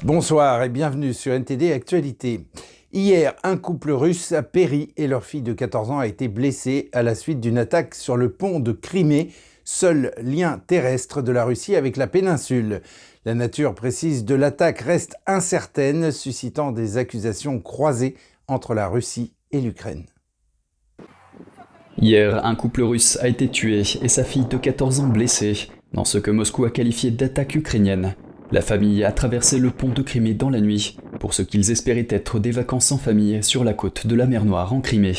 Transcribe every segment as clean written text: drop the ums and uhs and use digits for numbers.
Bonsoir et bienvenue sur NTD Actualité. Hier, un couple russe a péri et leur fille de 14 ans a été blessée à la suite d'une attaque sur le pont de Crimée, seul lien terrestre de la Russie avec la péninsule. La nature précise de l'attaque reste incertaine, suscitant des accusations croisées entre la Russie et l'Ukraine. Hier, un couple russe a été tué et sa fille de 14 ans blessée dans ce que Moscou a qualifié d'attaque ukrainienne. La famille a traversé le pont de Crimée dans la nuit pour ce qu'ils espéraient être des vacances en famille sur la côte de la mer Noire en Crimée.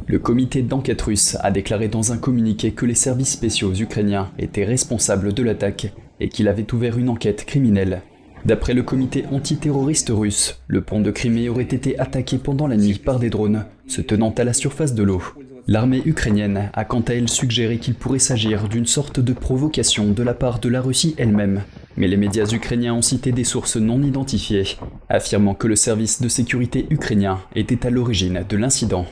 Le comité d'enquête russe a déclaré dans un communiqué que les services spéciaux ukrainiens étaient responsables de l'attaque et qu'il avait ouvert une enquête criminelle. D'après le comité antiterroriste russe, le pont de Crimée aurait été attaqué pendant la nuit par des drones se tenant à la surface de l'eau. L'armée ukrainienne a quant à elle suggéré qu'il pourrait s'agir d'une sorte de provocation de la part de la Russie elle-même. Mais les médias ukrainiens ont cité des sources non identifiées, affirmant que le service de sécurité ukrainien était à l'origine de l'incident.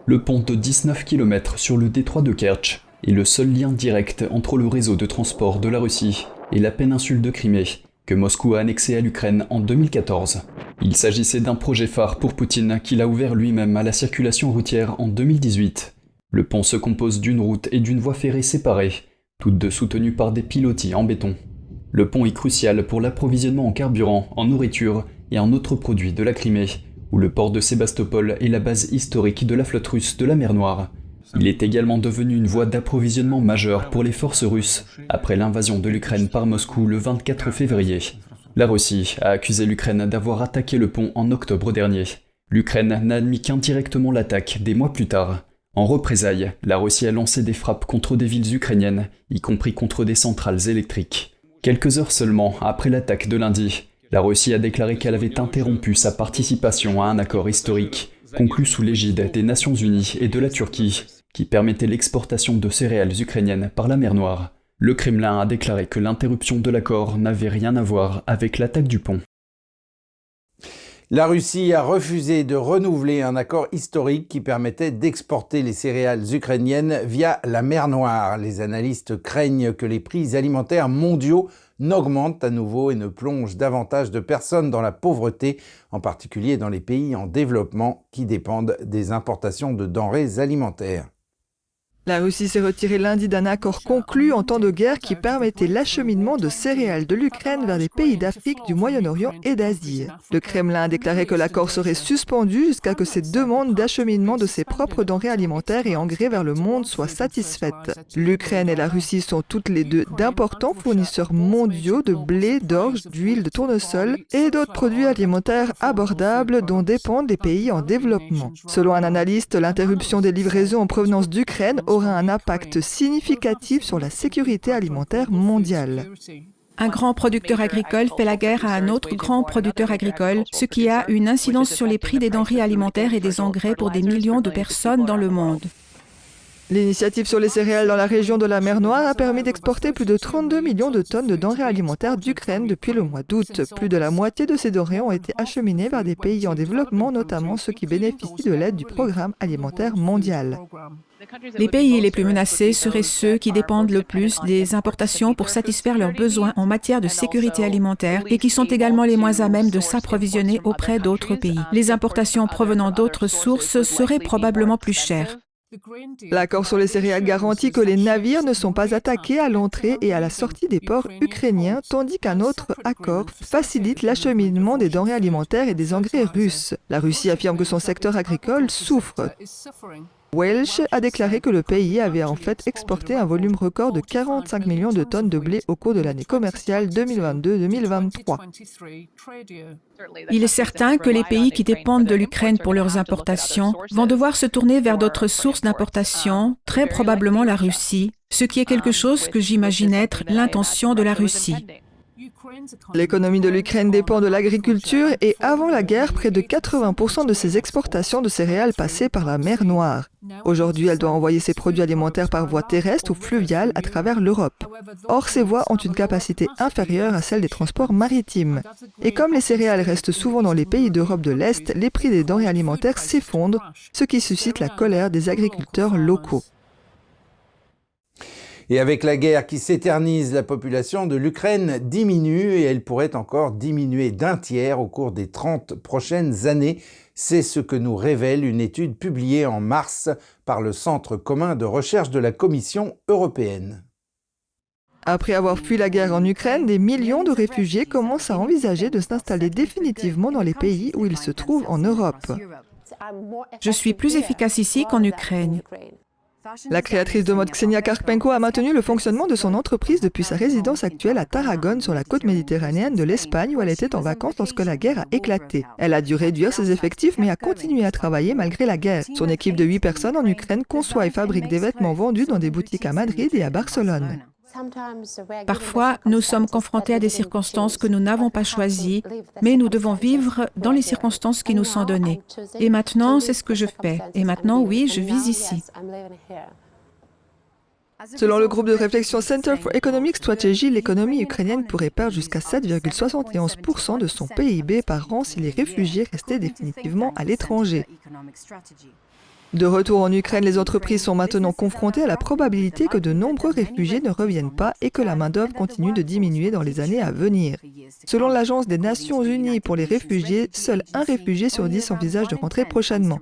Le pont de 19 km sur le détroit de Kertch est le seul lien direct entre le réseau de transport de la Russie et la péninsule de Crimée, que Moscou a annexé à l'Ukraine en 2014. Il s'agissait d'un projet phare pour Poutine qu'il a ouvert lui-même à la circulation routière en 2018. Le pont se compose d'une route et d'une voie ferrée séparées, toutes deux soutenues par des pilotis en béton. Le pont est crucial pour l'approvisionnement en carburant, en nourriture et en autres produits de la Crimée, où le port de Sébastopol est la base historique de la flotte russe de la mer Noire. Il est également devenu une voie d'approvisionnement majeure pour les forces russes, après l'invasion de l'Ukraine par Moscou le 24 février. La Russie a accusé l'Ukraine d'avoir attaqué le pont en octobre dernier. L'Ukraine n'a admis qu'indirectement l'attaque des mois plus tard. En représailles, la Russie a lancé des frappes contre des villes ukrainiennes, y compris contre des centrales électriques. Quelques heures seulement après l'attaque de lundi, la Russie a déclaré qu'elle avait interrompu sa participation à un accord historique, conclu sous l'égide des Nations Unies et de la Turquie, qui permettait l'exportation de céréales ukrainiennes par la mer Noire. Le Kremlin a déclaré que l'interruption de l'accord n'avait rien à voir avec l'attaque du pont. La Russie a refusé de renouveler un accord historique qui permettait d'exporter les céréales ukrainiennes via la mer Noire. Les analystes craignent que les prix alimentaires mondiaux n'augmentent à nouveau et ne plongent davantage de personnes dans la pauvreté, en particulier dans les pays en développement qui dépendent des importations de denrées alimentaires. La Russie s'est retirée lundi d'un accord conclu en temps de guerre qui permettait l'acheminement de céréales de l'Ukraine vers des pays d'Afrique, du Moyen-Orient et d'Asie. Le Kremlin a déclaré que l'accord serait suspendu jusqu'à que ces demandes d'acheminement de ses propres denrées alimentaires et engrais vers le monde soient satisfaites. L'Ukraine et la Russie sont toutes les deux d'importants fournisseurs mondiaux de blé, d'orge, d'huile de tournesol et d'autres produits alimentaires abordables dont dépendent les pays en développement. Selon un analyste, l'interruption des livraisons en provenance d'Ukraine aura un impact significatif sur la sécurité alimentaire mondiale. Un grand producteur agricole fait la guerre à un autre grand producteur agricole, ce qui a une incidence sur les prix des denrées alimentaires et des engrais pour des millions de personnes dans le monde. L'initiative sur les céréales dans la région de la mer Noire a permis d'exporter plus de 32 millions de tonnes de denrées alimentaires d'Ukraine depuis le mois d'août. Plus de la moitié de ces denrées ont été acheminées vers des pays en développement, notamment ceux qui bénéficient de l'aide du Programme alimentaire mondial. Les pays les plus menacés seraient ceux qui dépendent le plus des importations pour satisfaire leurs besoins en matière de sécurité alimentaire et qui sont également les moins à même de s'approvisionner auprès d'autres pays. Les importations provenant d'autres sources seraient probablement plus chères. L'accord sur les céréales garantit que les navires ne sont pas attaqués à l'entrée et à la sortie des ports ukrainiens, tandis qu'un autre accord facilite l'acheminement des denrées alimentaires et des engrais russes. La Russie affirme que son secteur agricole souffre. Welsh a déclaré que le pays avait en fait exporté un volume record de 45 millions de tonnes de blé au cours de l'année commerciale 2022-2023. Il est certain que les pays qui dépendent de l'Ukraine pour leurs importations vont devoir se tourner vers d'autres sources d'importation, très probablement la Russie, ce qui est quelque chose que j'imagine être l'intention de la Russie. L'économie de l'Ukraine dépend de l'agriculture et avant la guerre, près de 80% de ses exportations de céréales passaient par la mer Noire. Aujourd'hui, elle doit envoyer ses produits alimentaires par voie terrestre ou fluviale à travers l'Europe. Or, ces voies ont une capacité inférieure à celle des transports maritimes. Et comme les céréales restent souvent dans les pays d'Europe de l'Est, les prix des denrées alimentaires s'effondrent, ce qui suscite la colère des agriculteurs locaux. Et avec la guerre qui s'éternise, la population de l'Ukraine diminue et elle pourrait encore diminuer d'un tiers au cours des 30 prochaines années. C'est ce que nous révèle une étude publiée en mars par le Centre commun de recherche de la Commission européenne. Après avoir fui la guerre en Ukraine, des millions de réfugiés commencent à envisager de s'installer définitivement dans les pays où ils se trouvent en Europe. Je suis plus efficace ici qu'en Ukraine. La créatrice de mode Ksenia Karpenko a maintenu le fonctionnement de son entreprise depuis sa résidence actuelle à Tarragone sur la côte méditerranéenne de l'Espagne où elle était en vacances lorsque la guerre a éclaté. Elle a dû réduire ses effectifs mais a continué à travailler malgré la guerre. Son équipe de 8 personnes en Ukraine conçoit et fabrique des vêtements vendus dans des boutiques à Madrid et à Barcelone. Parfois, nous sommes confrontés à des circonstances que nous n'avons pas choisies, mais nous devons vivre dans les circonstances qui nous sont données. Et maintenant, c'est ce que je fais. Et maintenant, oui, je vis ici. Selon le groupe de réflexion Center for Economic Strategy, l'économie ukrainienne pourrait perdre jusqu'à 7,71% de son PIB par an si les réfugiés restaient définitivement à l'étranger. De retour en Ukraine, les entreprises sont maintenant confrontées à la probabilité que de nombreux réfugiés ne reviennent pas et que la main-d'œuvre continue de diminuer dans les années à venir. Selon l'Agence des Nations Unies pour les réfugiés, seul un réfugié sur 10 envisage de rentrer prochainement.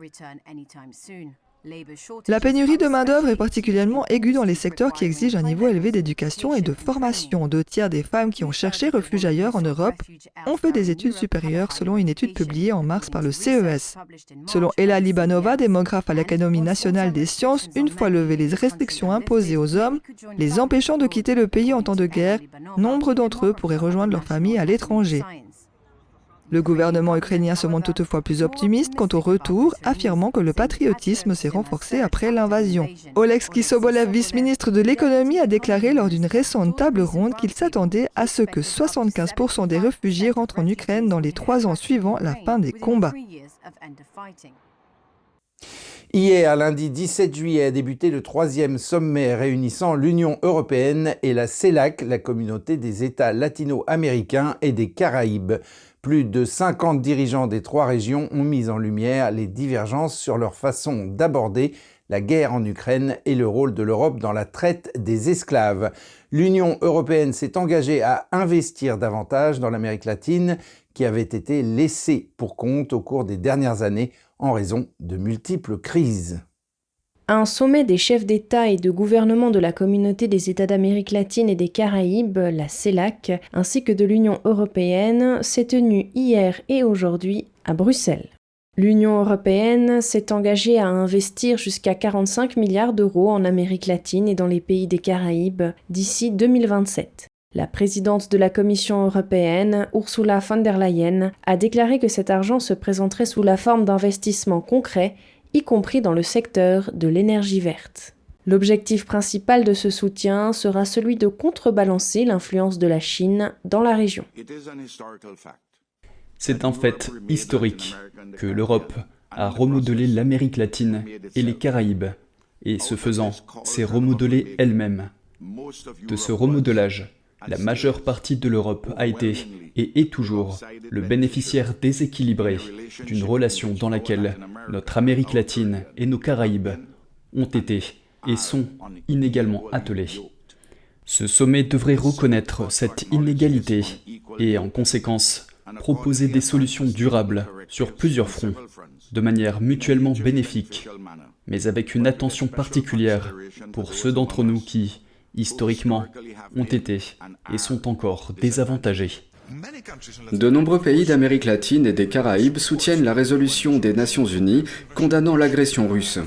La pénurie de main-d'œuvre est particulièrement aiguë dans les secteurs qui exigent un niveau élevé d'éducation et de formation. 2 tiers des femmes qui ont cherché refuge ailleurs en Europe ont fait des études supérieures, selon une étude publiée en mars par le CES. Selon Ella Libanova, démographe à l'Académie nationale des sciences, une fois levées les restrictions imposées aux hommes, les empêchant de quitter le pays en temps de guerre, nombre d'entre eux pourraient rejoindre leur famille à l'étranger. Le gouvernement ukrainien se montre toutefois plus optimiste quant au retour, affirmant que le patriotisme s'est renforcé après l'invasion. Oleksiy Sobolev, vice-ministre de l'économie, a déclaré lors d'une récente table ronde qu'il s'attendait à ce que 75% des réfugiés rentrent en Ukraine dans les 3 ans suivant la fin des combats. Hier, lundi 17 juillet, a débuté le 3e sommet réunissant l'Union européenne et la CELAC, la communauté des États latino-américains et des Caraïbes. Plus de 50 dirigeants des 3 régions ont mis en lumière les divergences sur leur façon d'aborder la guerre en Ukraine et le rôle de l'Europe dans la traite des esclaves. L'Union européenne s'est engagée à investir davantage dans l'Amérique latine, qui avait été laissée pour compte au cours des dernières années en raison de multiples crises. Un sommet des chefs d'État et de gouvernement de la communauté des États d'Amérique latine et des Caraïbes, la CELAC, ainsi que de l'Union européenne, s'est tenu hier et aujourd'hui à Bruxelles. L'Union européenne s'est engagée à investir jusqu'à 45 milliards d'euros en Amérique latine et dans les pays des Caraïbes d'ici 2027. La présidente de la Commission européenne, Ursula von der Leyen, a déclaré que cet argent se présenterait sous la forme d'investissements concrets, y compris dans le secteur de l'énergie verte. L'objectif principal de ce soutien sera celui de contrebalancer l'influence de la Chine dans la région. C'est un fait historique que l'Europe a remodelé l'Amérique latine et les Caraïbes, et ce faisant, s'est remodelée elle-même. De ce remodelage, la majeure partie de l'Europe a été, et est toujours, le bénéficiaire déséquilibré d'une relation dans laquelle notre Amérique latine et nos Caraïbes ont été et sont inégalement attelés. Ce sommet devrait reconnaître cette inégalité et, en conséquence, proposer des solutions durables sur plusieurs fronts, de manière mutuellement bénéfique, mais avec une attention particulière pour ceux d'entre nous qui, historiquement, ont été et sont encore désavantagés. De nombreux pays d'Amérique latine et des Caraïbes soutiennent la résolution des Nations Unies condamnant l'agression russe.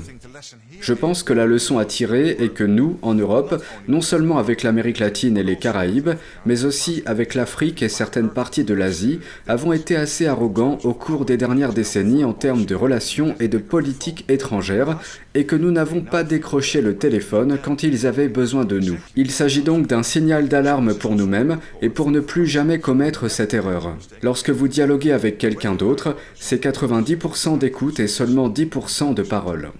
Je pense que la leçon à tirer est que nous, en Europe, non seulement avec l'Amérique latine et les Caraïbes, mais aussi avec l'Afrique et certaines parties de l'Asie, avons été assez arrogants au cours des dernières décennies en termes de relations et de politique étrangère, et que nous n'avons pas décroché le téléphone quand ils avaient besoin de nous. Il s'agit donc d'un signal d'alarme pour nous-mêmes et pour ne plus jamais commettre cette erreur. Lorsque vous dialoguez avec quelqu'un d'autre, c'est 90% d'écoute et seulement 10% de parole.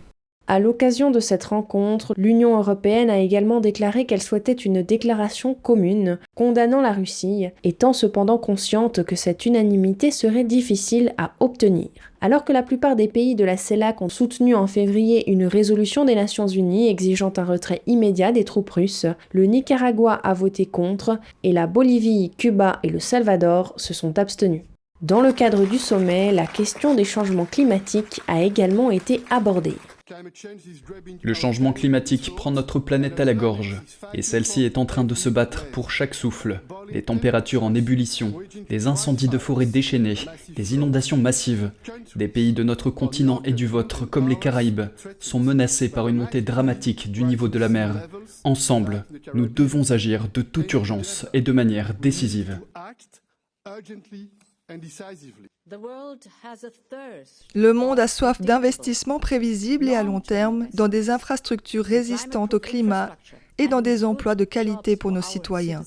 À l'occasion de cette rencontre, l'Union européenne a également déclaré qu'elle souhaitait une déclaration commune condamnant la Russie, étant cependant consciente que cette unanimité serait difficile à obtenir. Alors que la plupart des pays de la CELAC ont soutenu en février une résolution des Nations Unies exigeant un retrait immédiat des troupes russes, le Nicaragua a voté contre et la Bolivie, Cuba et le Salvador se sont abstenus. Dans le cadre du sommet, la question des changements climatiques a également été abordée. Le changement climatique prend notre planète à la gorge, et celle-ci est en train de se battre pour chaque souffle. Des températures en ébullition, des incendies de forêt déchaînés, des inondations massives. Des pays de notre continent et du vôtre, comme les Caraïbes, sont menacés par une montée dramatique du niveau de la mer. Ensemble, nous devons agir de toute urgence et de manière décisive. Le monde a soif d'investissements prévisibles et à long terme dans des infrastructures résistantes au climat et dans des emplois de qualité pour nos citoyens.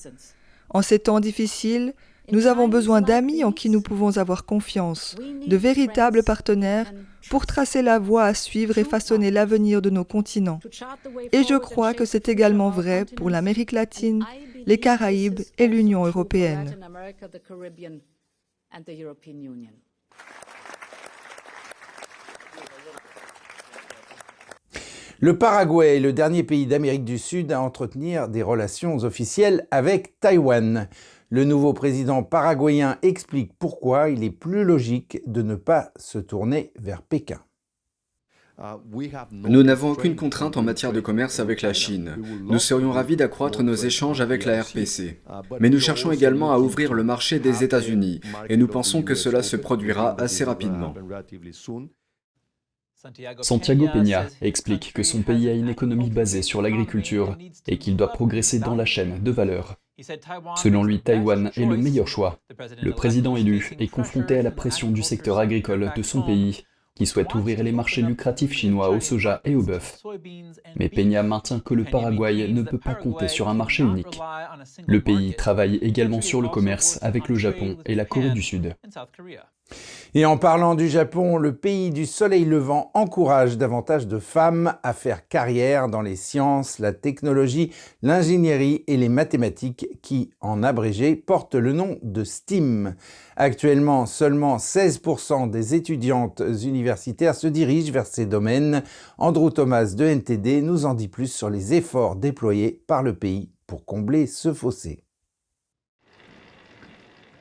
En ces temps difficiles, nous avons besoin d'amis en qui nous pouvons avoir confiance, de véritables partenaires pour tracer la voie à suivre et façonner l'avenir de nos continents. Et je crois que c'est également vrai pour l'Amérique latine, les Caraïbes et l'Union européenne. Le Paraguay est le dernier pays d'Amérique du Sud à entretenir des relations officielles avec Taïwan. Le nouveau président paraguayen explique pourquoi il est plus logique de ne pas se tourner vers Pékin. Nous n'avons aucune contrainte en matière de commerce avec la Chine. Nous serions ravis d'accroître nos échanges avec la RPC. Mais nous cherchons également à ouvrir le marché des États-Unis et nous pensons que cela se produira assez rapidement. Santiago Peña explique que son pays a une économie basée sur l'agriculture et qu'il doit progresser dans la chaîne de valeur. Selon lui, Taïwan est le meilleur choix. Le président élu est confronté à la pression du secteur agricole de son pays, qui souhaite ouvrir les marchés lucratifs chinois au soja et au bœuf. Mais Peña maintient que le Paraguay ne peut pas compter sur un marché unique. Le pays travaille également sur le commerce avec le Japon et la Corée du Sud. Et en parlant du Japon, le pays du soleil levant encourage davantage de femmes à faire carrière dans les sciences, la technologie, l'ingénierie et les mathématiques qui, en abrégé, portent le nom de STEAM. Actuellement, seulement 16% des étudiantes universitaires se dirigent vers ces domaines. Andrew Thomas de NTD nous en dit plus sur les efforts déployés par le pays pour combler ce fossé.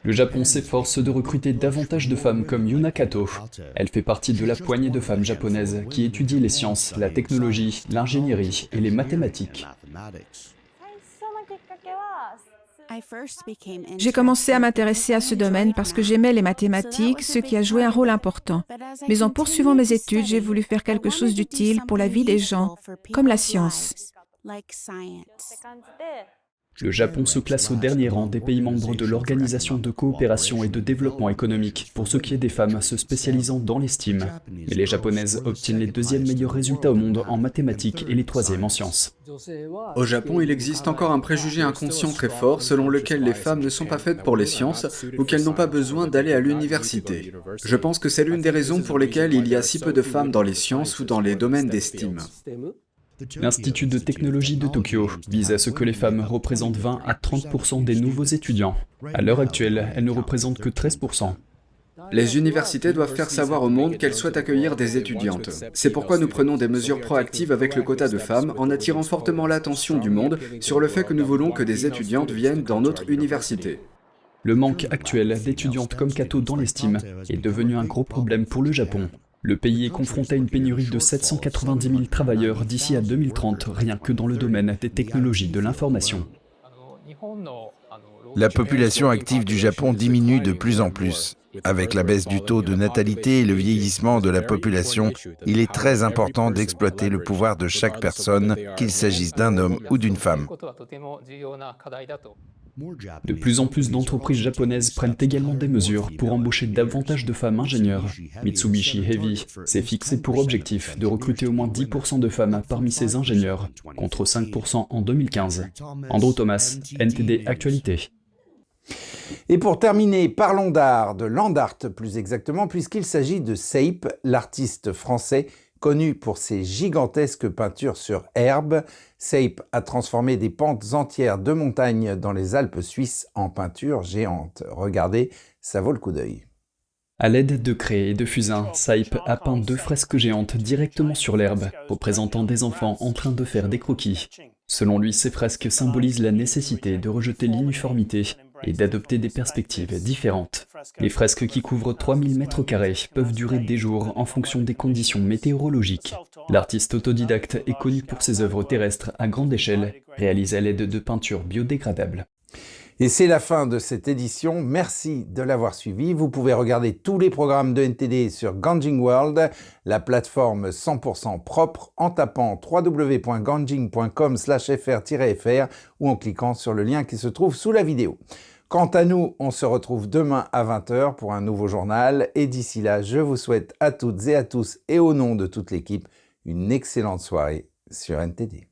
Le Japon s'efforce de recruter davantage de femmes comme Yuna Kato. Elle fait partie de la poignée de femmes japonaises qui étudient les sciences, la technologie, l'ingénierie et les mathématiques. J'ai commencé à m'intéresser à ce domaine parce que j'aimais les mathématiques, ce qui a joué un rôle important. Mais en poursuivant mes études, j'ai voulu faire quelque chose d'utile pour la vie des gens, comme la science. Le Japon se classe au dernier rang des pays membres de l'Organisation de coopération et de développement économique pour ce qui est des femmes se spécialisant dans les STEAM. Mais les Japonaises obtiennent les deuxièmes meilleurs résultats au monde en mathématiques et les troisièmes en sciences. Au Japon, il existe encore un préjugé inconscient très fort selon lequel les femmes ne sont pas faites pour les sciences ou qu'elles n'ont pas besoin d'aller à l'université. Je pense que c'est l'une des raisons pour lesquelles il y a si peu de femmes dans les sciences ou dans les domaines des STEAM. L'Institut de technologie de Tokyo vise à ce que les femmes représentent 20 à 30% des nouveaux étudiants. À l'heure actuelle, elles ne représentent que 13%. Les universités doivent faire savoir au monde qu'elles souhaitent accueillir des étudiantes. C'est pourquoi nous prenons des mesures proactives avec le quota de femmes en attirant fortement l'attention du monde sur le fait que nous voulons que des étudiantes viennent dans notre université. Le manque actuel d'étudiantes comme Kato dans les STEAM est devenu un gros problème pour le Japon. Le pays est confronté à une pénurie de 790 000 travailleurs d'ici à 2030, rien que dans le domaine des technologies de l'information. La population active du Japon diminue de plus en plus. Avec la baisse du taux de natalité et le vieillissement de la population, il est très important d'exploiter le pouvoir de chaque personne, qu'il s'agisse d'un homme ou d'une femme. De plus en plus d'entreprises japonaises prennent également des mesures pour embaucher davantage de femmes ingénieurs. Mitsubishi Heavy s'est fixé pour objectif de recruter au moins 10% de femmes parmi ses ingénieurs, contre 5% en 2015. Andrew Thomas, NTD Actualité. Et pour terminer, parlons d'art, de land art plus exactement, puisqu'il s'agit de Seip, l'artiste français Connu pour ses gigantesques peintures sur herbe, Sape a transformé des pentes entières de montagnes dans les Alpes suisses en peintures géantes. Regardez, ça vaut le coup d'œil. À l'aide de craies et de fusains, Sape a peint 2 fresques géantes directement sur l'herbe, représentant des enfants en train de faire des croquis. Selon lui, ces fresques symbolisent la nécessité de rejeter l'uniformité et d'adopter des perspectives différentes. Les fresques qui couvrent 3000 m² peuvent durer des jours en fonction des conditions météorologiques. L'artiste autodidacte est connu pour ses œuvres terrestres à grande échelle, réalisées à l'aide de peintures biodégradables. Et c'est la fin de cette édition. Merci de l'avoir suivi. Vous pouvez regarder tous les programmes de NTD sur Ganjing World, la plateforme 100% propre, en tapant www.ganjing.com/fr-fr ou en cliquant sur le lien qui se trouve sous la vidéo. Quant à nous, on se retrouve demain à 20 h pour un nouveau journal. Et d'ici là, je vous souhaite à toutes et à tous, et au nom de toute l'équipe, une excellente soirée sur NTD.